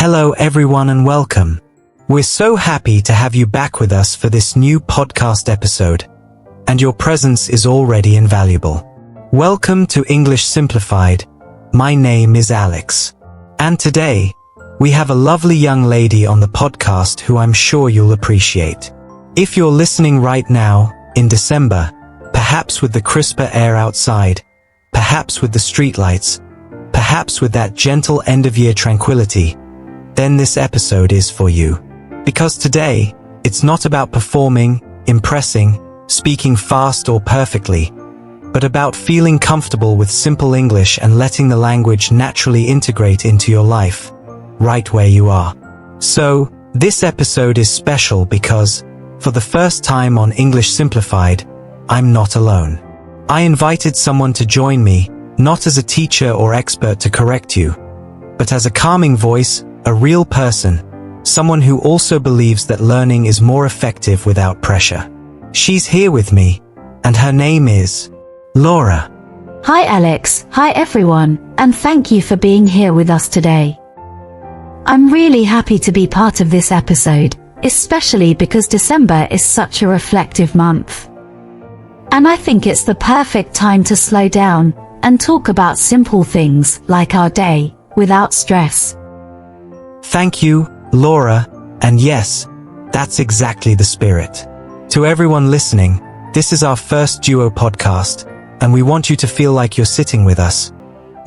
Hello everyone and welcome. We're so happy to have you back with us for this new podcast episode, and your presence is already invaluable. Welcome to English Simplified. My name is Alex. And today, we have a lovely young lady on the podcast who I'm sure you'll appreciate. If you're listening right now, in December, perhaps with the crisper air outside, perhaps with the streetlights, perhaps with that gentle end-of-year tranquility, then this episode is for you. Because today, it's not about performing, impressing, speaking fast or perfectly, but about feeling comfortable with simple English and letting the language naturally integrate into your life, right where you are. So, this episode is special because, for the first time on English Simplified, I'm not alone. I invited someone to join me, not as a teacher or expert to correct you, but as a calming voice, a real person, someone who also believes that learning is more effective without pressure. She's here with me, and her name is Laura. Hi Alex, hi everyone, and thank you for being here with us today. I'm really happy to be part of this episode, especially because December is such a reflective month. And I think it's the perfect time to slow down and talk about simple things like our day, without stress. Thank you, Laura, and yes, that's exactly the spirit. To everyone listening, this is our first duo podcast, and we want you to feel like you're sitting with us.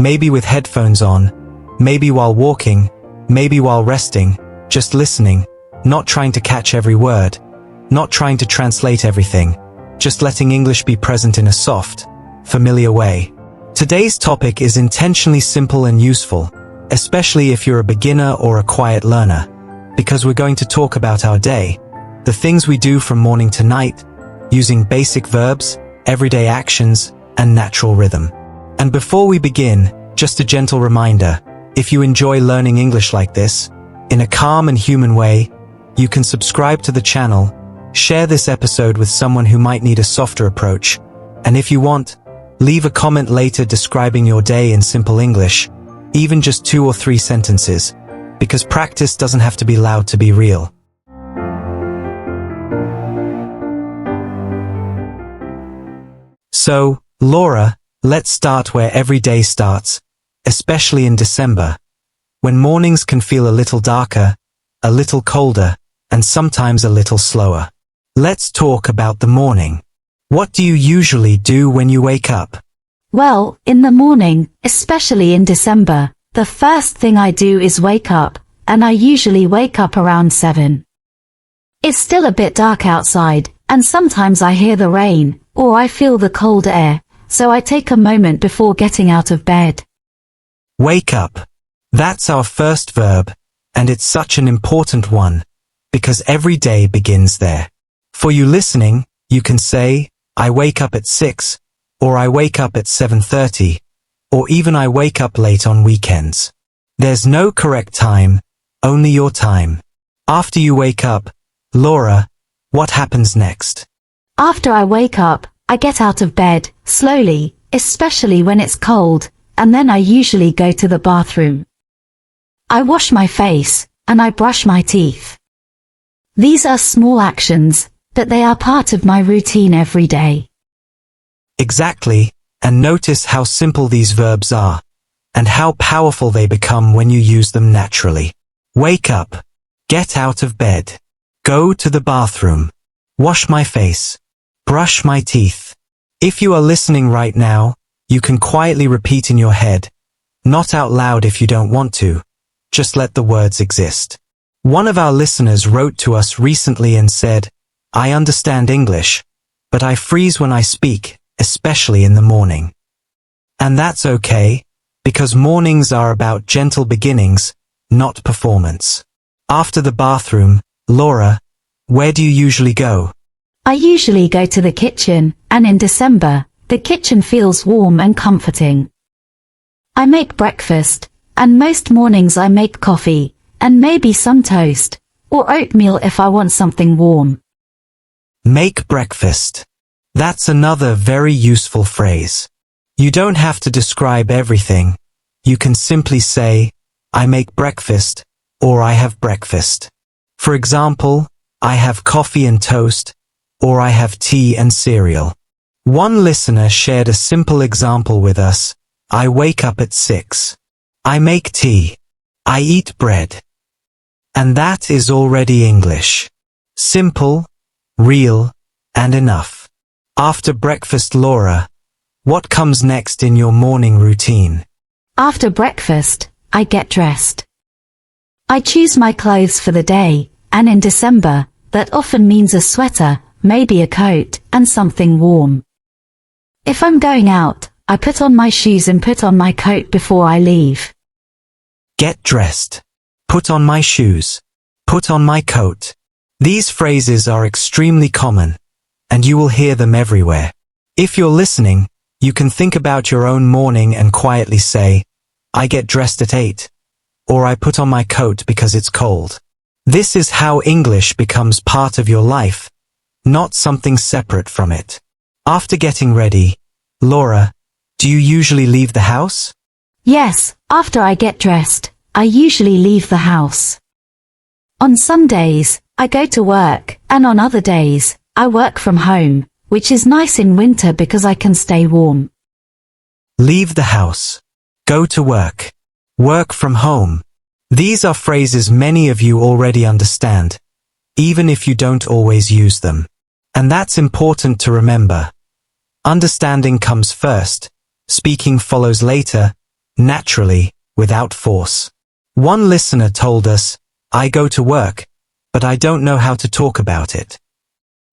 Maybe with headphones on, maybe while walking, maybe while resting, just listening, not trying to catch every word, not trying to translate everything, just letting English be present in a soft, familiar way. Today's topic is intentionally simple and useful, especially if you're a beginner or a quiet learner, because we're going to talk about our day, the things we do from morning to night, using basic verbs, everyday actions, and natural rhythm. And before we begin, just a gentle reminder, if you enjoy learning English like this, in a calm and human way, you can subscribe to the channel, share this episode with someone who might need a softer approach, and if you want, leave a comment later describing your day in simple English, even just 2 or 3 sentences, because practice doesn't have to be loud to be real. So, Laura, let's start where every day starts, especially in December, when mornings can feel a little darker, a little colder, and sometimes a little slower. Let's talk about the morning. What do you usually do when you wake up? Well, in the morning, especially in December, the first thing I do is wake up, and I usually wake up around 7. It's still a bit dark outside, and sometimes I hear the rain, or I feel the cold air, so I take a moment before getting out of bed. Wake up. That's our first verb, and it's such an important one, because every day begins there. For you listening, you can say, I wake up at 6, or I wake up at 7:30, or even I wake up late on weekends. There's no correct time, only your time. After you wake up, Laura, what happens next? After I wake up, I get out of bed, slowly, especially when it's cold, and then I usually go to the bathroom. I wash my face, and I brush my teeth. These are small actions, but they are part of my routine every day. Exactly, and notice how simple these verbs are, and how powerful they become when you use them naturally. Wake up, get out of bed, go to the bathroom, wash my face, brush my teeth. If you are listening right now, you can quietly repeat in your head, not out loud if you don't want to, just let the words exist. One of our listeners wrote to us recently and said, I understand English, but I freeze when I speak, especially in the morning. And that's okay, because mornings are about gentle beginnings, not performance. After the bathroom, Laura, where do you usually go? I usually go to the kitchen, and in December, the kitchen feels warm and comforting. I make breakfast, and most mornings I make coffee, and maybe some toast, or oatmeal if I want something warm. Make breakfast. That's another very useful phrase. You don't have to describe everything. You can simply say, I make breakfast, or I have breakfast. For example, I have coffee and toast, or I have tea and cereal. One listener shared a simple example with us. I wake up at 6. I make tea. I eat bread. And that is already English. Simple, real, and enough. After breakfast, Laura, what comes next in your morning routine? After breakfast, I get dressed. I choose my clothes for the day, and in December, that often means a sweater, maybe a coat, and something warm. If I'm going out, I put on my shoes and put on my coat before I leave. Get dressed. Put on my shoes. Put on my coat. These phrases are extremely common, and you will hear them everywhere. If you're listening, you can think about your own morning and quietly say, I get dressed at 8. Or I put on my coat because it's cold. This is how English becomes part of your life, not something separate from it. After getting ready, Laura, do you usually leave the house? Yes, after I get dressed, I usually leave the house. On Sundays, I go to work, and on other days, I work from home, which is nice in winter because I can stay warm. Leave the house. Go to work. Work from home. These are phrases many of you already understand, even if you don't always use them. And that's important to remember. Understanding comes first, speaking follows later, naturally, without force. One listener told us, I go to work, but I don't know how to talk about it.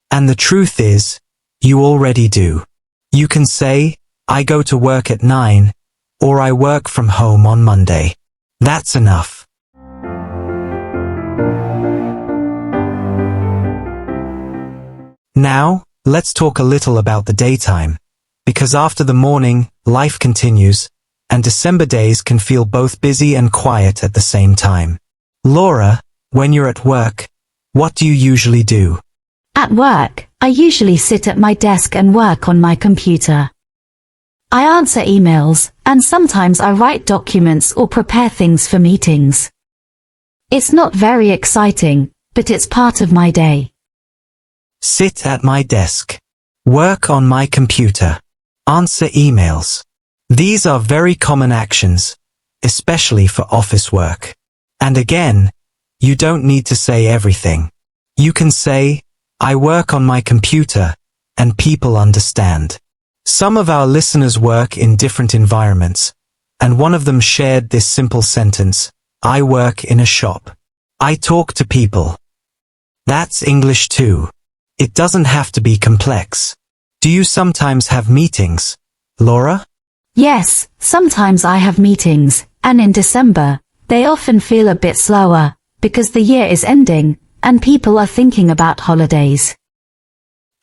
And the truth is, you already do. You can say, I go to work at 9, or I work from home on Monday. That's enough. Now, let's talk a little about the daytime, because after the morning, life continues, and December days can feel both busy and quiet at the same time. Laura, when you're at work, what do you usually do? At work, I usually sit at my desk and work on my computer. I answer emails, and sometimes I write documents or prepare things for meetings. It's not very exciting, but it's part of my day. Sit at my desk. Work on my computer. Answer emails. These are very common actions, especially for office work. And again, you don't need to say everything. You can say, I work on my computer, and people understand. Some of our listeners work in different environments, and one of them shared this simple sentence, I work in a shop. I talk to people. That's English too. It doesn't have to be complex. Do you sometimes have meetings, Laura? Yes, sometimes I have meetings, and in December, they often feel a bit slower, because the year is ending, and people are thinking about holidays.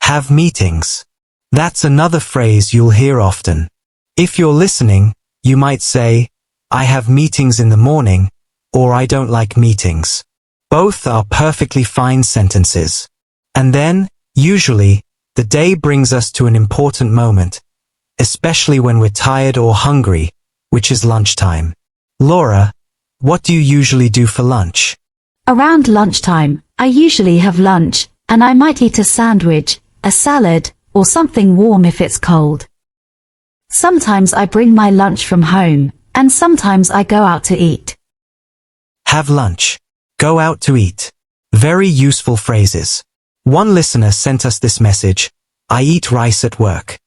Have meetings. That's another phrase you'll hear often. If you're listening, you might say, I have meetings in the morning, or I don't like meetings. Both are perfectly fine sentences. And then, usually, the day brings us to an important moment, especially when we're tired or hungry, which is lunchtime. Laura, what do you usually do for lunch? Around lunchtime, I usually have lunch, and I might eat a sandwich, a salad, or something warm if it's cold. Sometimes I bring my lunch from home, and sometimes I go out to eat. Have lunch. Go out to eat. Very useful phrases. One listener sent us this message, I eat rice at work.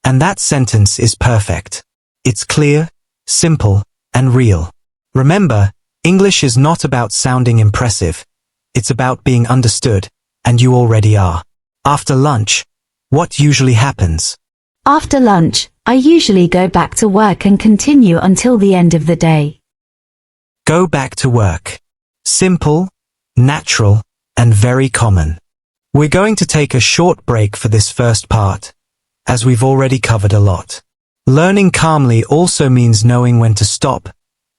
And that sentence is perfect. It's clear, simple, and real. Remember, English is not about sounding impressive. It's about being understood, and you already are. After lunch, what usually happens? After lunch, I usually go back to work and continue until the end of the day. Go back to work. Simple, natural, and very common. We're going to take a short break for this first part, as we've already covered a lot. Learning calmly also means knowing when to stop,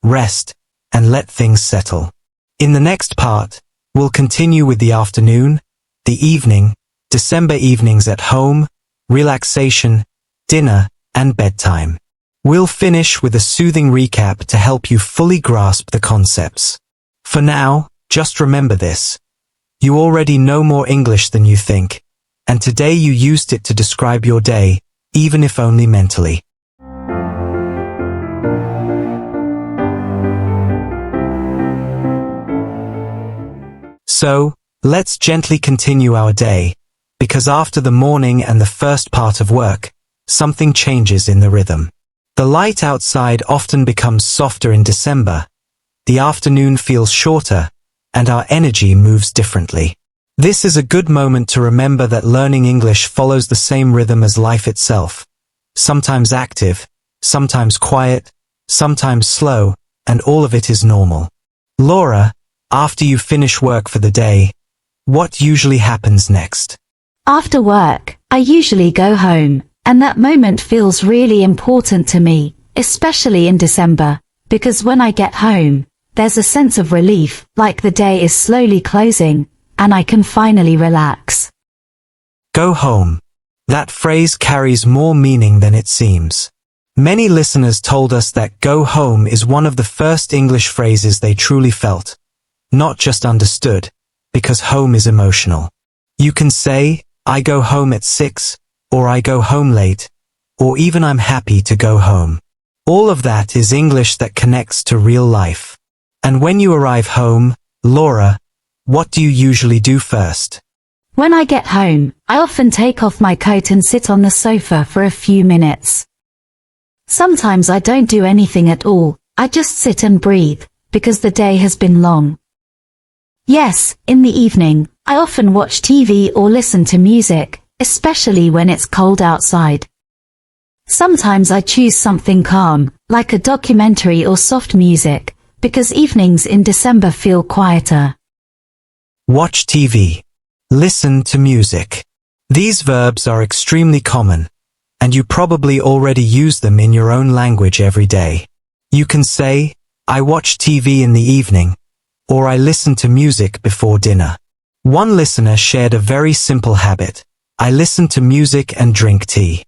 rest, and let things settle. In the next part, we'll continue with the afternoon, the evening, December evenings at home, relaxation, dinner, and bedtime. We'll finish with a soothing recap to help you fully grasp the concepts. For now, just remember this. You already know more English than you think, and today you used it to describe your day, even if only mentally. So, let's gently continue our day, because after the morning and the first part of work, something changes in the rhythm. The light outside often becomes softer in December, the afternoon feels shorter, and our energy moves differently. This is a good moment to remember that learning English follows the same rhythm as life itself. Sometimes active, sometimes quiet, sometimes slow, and all of it is normal. Laura, after you finish work for the day, what usually happens next? After work, I usually go home, and that moment feels really important to me, especially in December, because when I get home, there's a sense of relief, like the day is slowly closing, and I can finally relax. Go home. That phrase carries more meaning than it seems. Many listeners told us that go home is one of the first English phrases they truly felt, not just understood, because home is emotional. You can say, I go home at 6, or I go home late, or even I'm happy to go home. All of that is English that connects to real life. And when you arrive home, Laura, what do you usually do first? When I get home, I often take off my coat and sit on the sofa for a few minutes. Sometimes I don't do anything at all, I just sit and breathe, because the day has been long. Yes, in the evening, I often watch TV or listen to music, especially when it's cold outside. Sometimes I choose something calm, like a documentary or soft music, because evenings in December feel quieter. Watch TV. Listen to music. These verbs are extremely common, and you probably already use them in your own language every day. You can say, I watch TV in the evening, or I listen to music before dinner. One listener shared a very simple habit. I listen to music and drink tea.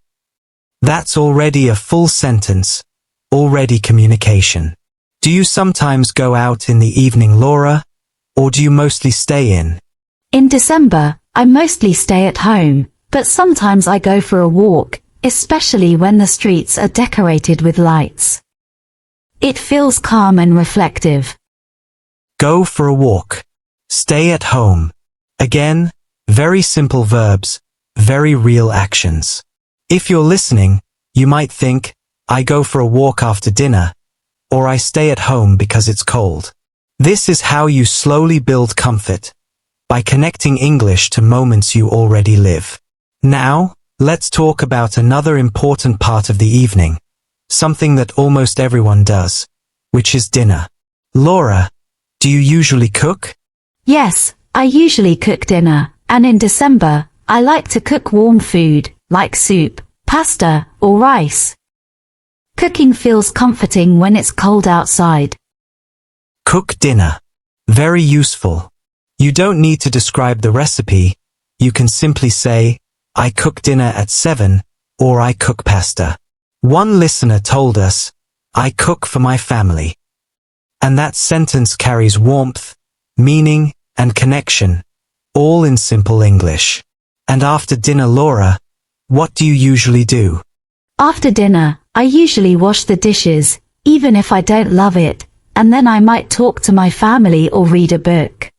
That's already a full sentence, already communication. Do you sometimes go out in the evening, Laura, or do you mostly stay in? In December, I mostly stay at home, but sometimes I go for a walk, especially when the streets are decorated with lights. It feels calm and reflective. Go for a walk. Stay at home. Again, very simple verbs, very real actions. If you're listening, you might think, I go for a walk after dinner, or I stay at home because it's cold. This is how you slowly build comfort, by connecting English to moments you already live. Now, let's talk about another important part of the evening, something that almost everyone does, which is dinner. Laura, do you usually cook? Yes, I usually cook dinner, and in December, I like to cook warm food, like soup, pasta, or rice. Cooking feels comforting when it's cold outside. Cook dinner. Very useful. You don't need to describe the recipe. You can simply say, I cook dinner at 7, or I cook pasta. One listener told us, I cook for my family. And that sentence carries warmth, meaning, and connection, all in simple English. And after dinner, Laura, what do you usually do? After dinner, I usually wash the dishes, even if I don't love it, and then I might talk to my family or read a book.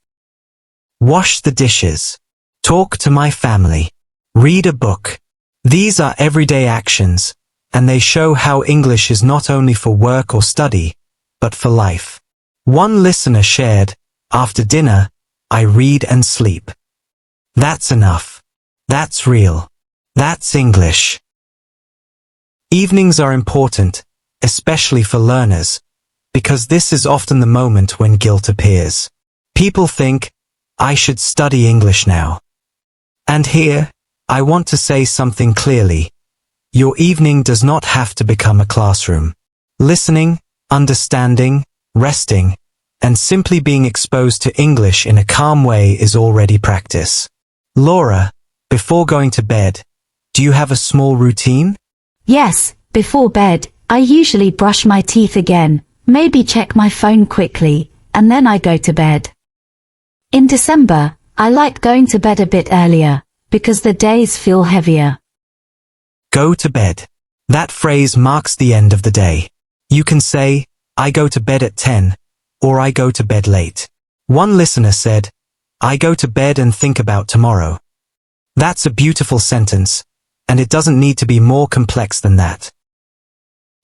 Wash the dishes. Talk to my family. Read a book. These are everyday actions, and they show how English is not only for work or study, but for life. One listener shared, after dinner, I read and sleep. That's enough. That's real. That's English. Evenings are important, especially for learners, because this is often the moment when guilt appears. People think, I should study English now. And here, I want to say something clearly. Your evening does not have to become a classroom. Listening, understanding, resting, and simply being exposed to English in a calm way is already practice. Laura, before going to bed, do you have a small routine? Yes, before bed, I usually brush my teeth again, maybe check my phone quickly, and then I go to bed. In December, I like going to bed a bit earlier, because the days feel heavier. Go to bed. That phrase marks the end of the day. You can say, I go to bed at 10, or I go to bed late. One listener said, I go to bed and think about tomorrow. That's a beautiful sentence, and it doesn't need to be more complex than that.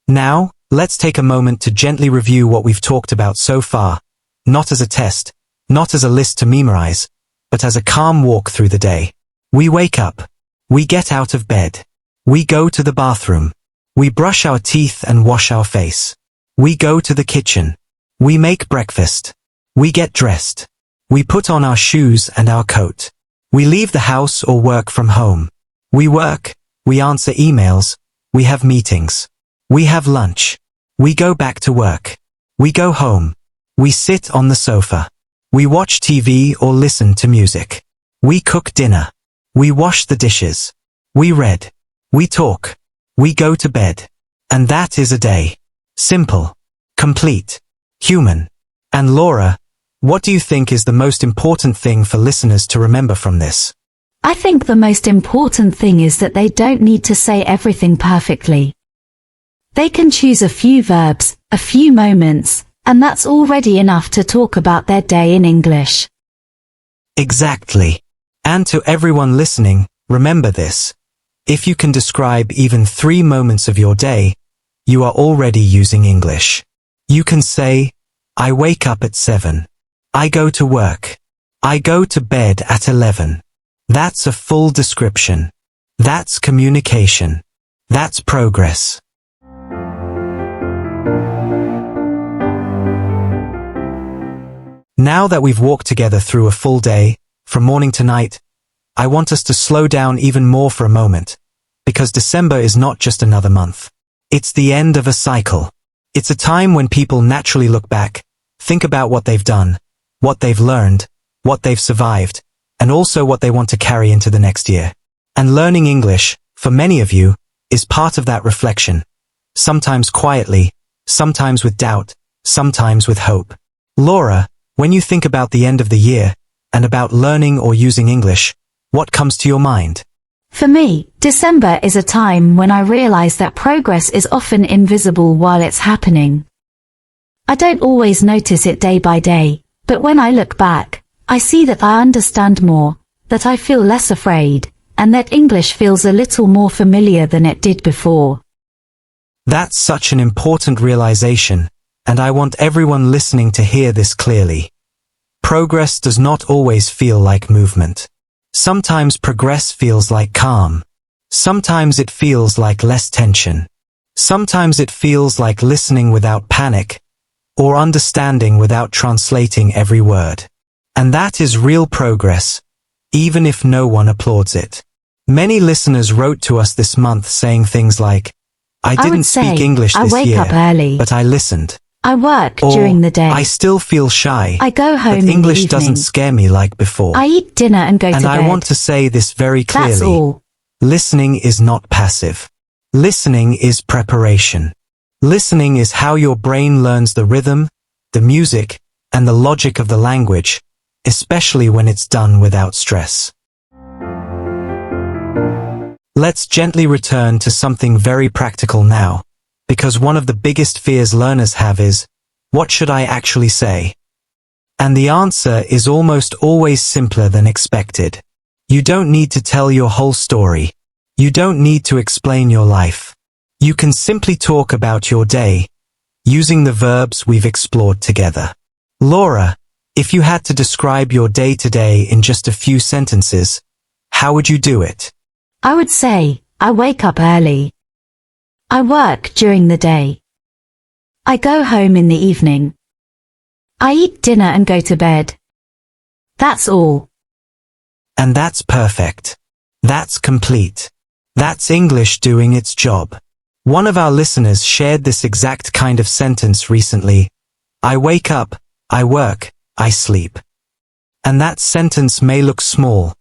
Now, let's take a moment to gently review what we've talked about so far, not as a test, not as a list to memorize, but as a calm walk through the day. We wake up. We get out of bed. We go to the bathroom. We brush our teeth and wash our face. We go to the kitchen. We make breakfast. We get dressed. We put on our shoes and our coat. We leave the house or work from home. We work. We answer emails. We have meetings. We have lunch. We go back to work. We go home. We sit on the sofa. We watch TV or listen to music. We cook dinner. We wash the dishes. We read. We talk. We go to bed. And that is a day. Simple. Complete. Human. And Laura, what do you think is the most important thing for listeners to remember from this? I think the most important thing is that they don't need to say everything perfectly. They can choose a few verbs, a few moments, and that's already enough to talk about their day in English. Exactly. And to everyone listening, remember this. If you can describe even 3 moments of your day, you are already using English. You can say, I wake up at 7. I go to work. I go to bed at 11. That's a full description. That's communication. That's progress. Now that we've walked together through a full day, from morning to night, I want us to slow down even more for a moment, because December is not just another month. It's the end of a cycle. It's a time when people naturally look back, think about what they've done, what they've learned, what they've survived, and also what they want to carry into the next year. And learning English, for many of you, is part of that reflection. Sometimes quietly, sometimes with doubt, sometimes with hope. Laura, when you think about the end of the year, and about learning or using English, what comes to your mind? For me, December is a time when I realize that progress is often invisible while it's happening. I don't always notice it day by day, but when I look back, I see that I understand more, that I feel less afraid, and that English feels a little more familiar than it did before. That's such an important realization, and I want everyone listening to hear this clearly. Progress does not always feel like movement. Sometimes progress feels like calm. Sometimes it feels like less tension. Sometimes it feels like listening without panic, or understanding without translating every word. And that is real progress, even if no one applauds it. Many listeners wrote to us this month saying things like, I didn't speak English this year, I wake up early. But I listened. I work Or, during the day. I still feel shy. I go home but in the English evening. doesn't scare me like before. I eat dinner and go to bed. And I want to say this very clearly. That's all. Listening is not passive. Listening is preparation. Listening is how your brain learns the rhythm, the music, and the logic of the language, especially when it's done without stress. Let's gently return to something very practical now, because one of the biggest fears learners have is, what should I actually say? And the answer is almost always simpler than expected. You don't need to tell your whole story. You don't need to explain your life. You can simply talk about your day, using the verbs we've explored together. Laura, if you had to describe your day today in just a few sentences, how would you do it? I would say, I wake up early. I work during the day. I go home in the evening. I eat dinner and go to bed. That's all. And that's perfect. That's complete. That's English doing its job. One of our listeners shared this exact kind of sentence recently. I wake up, I work, I sleep. And that sentence may look small,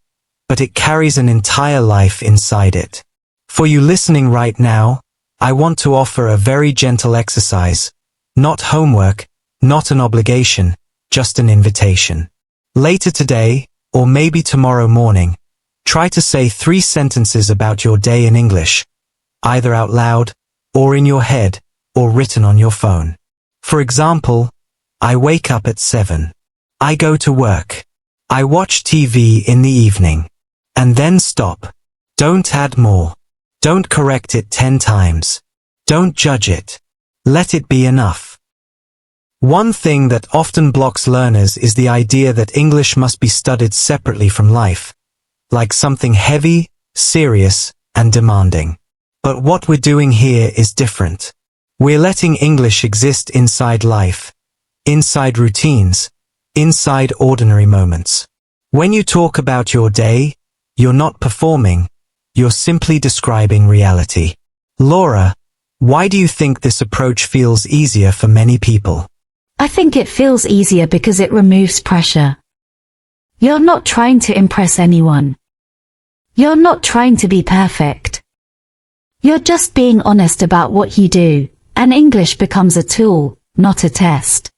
but it carries an entire life inside it. For you listening right now, I want to offer a very gentle exercise. Not homework, not an obligation, just an invitation. Later today, or maybe tomorrow morning, try to say 3 sentences about your day in English, either out loud, or in your head, or written on your phone. For example, I wake up at 7. I go to work. I watch TV in the evening. And then stop. Don't add more. Don't correct it 10 times. Don't judge it. Let it be enough. One thing that often blocks learners is the idea that English must be studied separately from life, like something heavy, serious, and demanding. But what we're doing here is different. We're letting English exist inside life, inside routines, inside ordinary moments. When you talk about your day, you're not performing, you're simply describing reality. Laura, why do you think this approach feels easier for many people? I think it feels easier because it removes pressure. You're not trying to impress anyone. You're not trying to be perfect. You're just being honest about what you do, and English becomes a tool, not a test.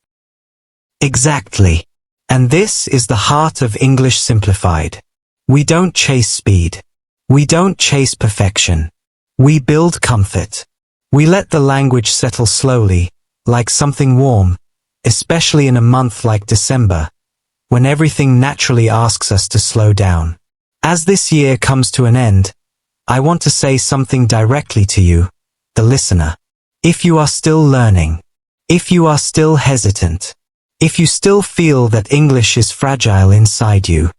Exactly. And this is the heart of English Simplified. We don't chase speed. We don't chase perfection. We build comfort. We let the language settle slowly, like something warm, especially in a month like December, when everything naturally asks us to slow down. As this year comes to an end, I want to say something directly to you, the listener. If you are still learning, if you are still hesitant, if you still feel that English is fragile inside you,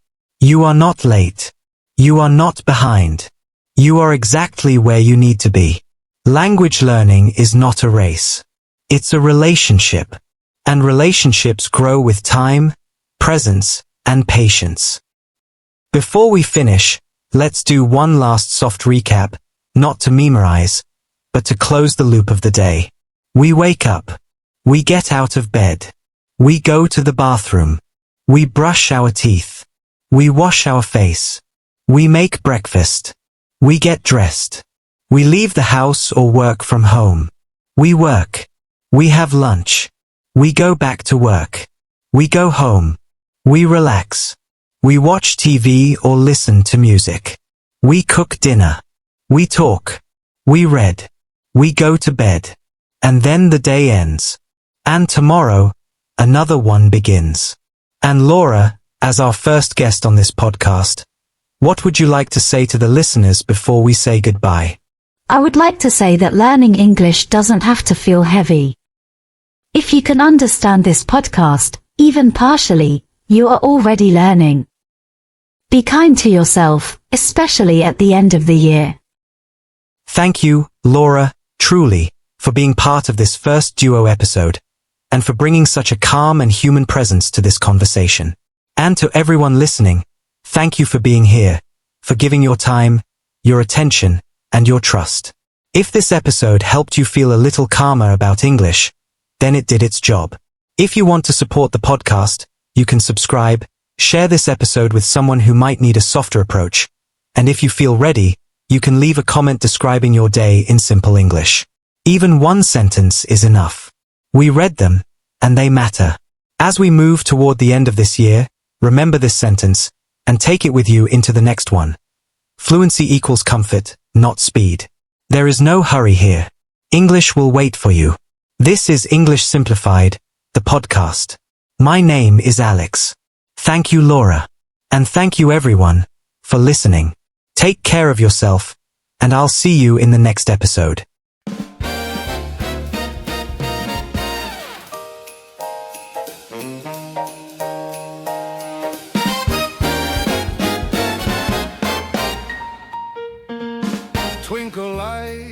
you are not late. You are not behind. You are exactly where you need to be. Language learning is not a race. It's a relationship. And relationships grow with time, presence, and patience. Before we finish, let's do one last soft recap, not to memorize, but to close the loop of the day. We wake up. We get out of bed. We go to the bathroom. We brush our teeth. We wash our face. We make breakfast. We get dressed. We leave the house or work from home. We work. We have lunch. We go back to work. We go home. We relax. We watch TV or listen to music. We cook dinner. We talk. We read. We go to bed. And then the day ends. And tomorrow, another one begins. And Laura, as our first guest on this podcast, what would you like to say to the listeners before we say goodbye? I would like to say that learning English doesn't have to feel heavy. If you can understand this podcast, even partially, you are already learning. Be kind to yourself, especially at the end of the year. Thank you, Laura, truly, for being part of this first duo episode, and for bringing such a calm and human presence to this conversation. And to everyone listening, thank you for being here, for giving your time, your attention, and your trust. If this episode helped you feel a little calmer about English, then it did its job. If you want to support the podcast, you can subscribe, share this episode with someone who might need a softer approach, and if you feel ready, you can leave a comment describing your day in simple English. Even one sentence is enough. We read them, and they matter. As we move toward the end of this year, remember this sentence, and take it with you into the next one. Fluency equals comfort, not speed. There is no hurry here. English will wait for you. This is English Simplified, the podcast. My name is Alex. Thank you, Laura. And thank you everyone for listening. Take care of yourself, and I'll see you in the next episode. Twinkle light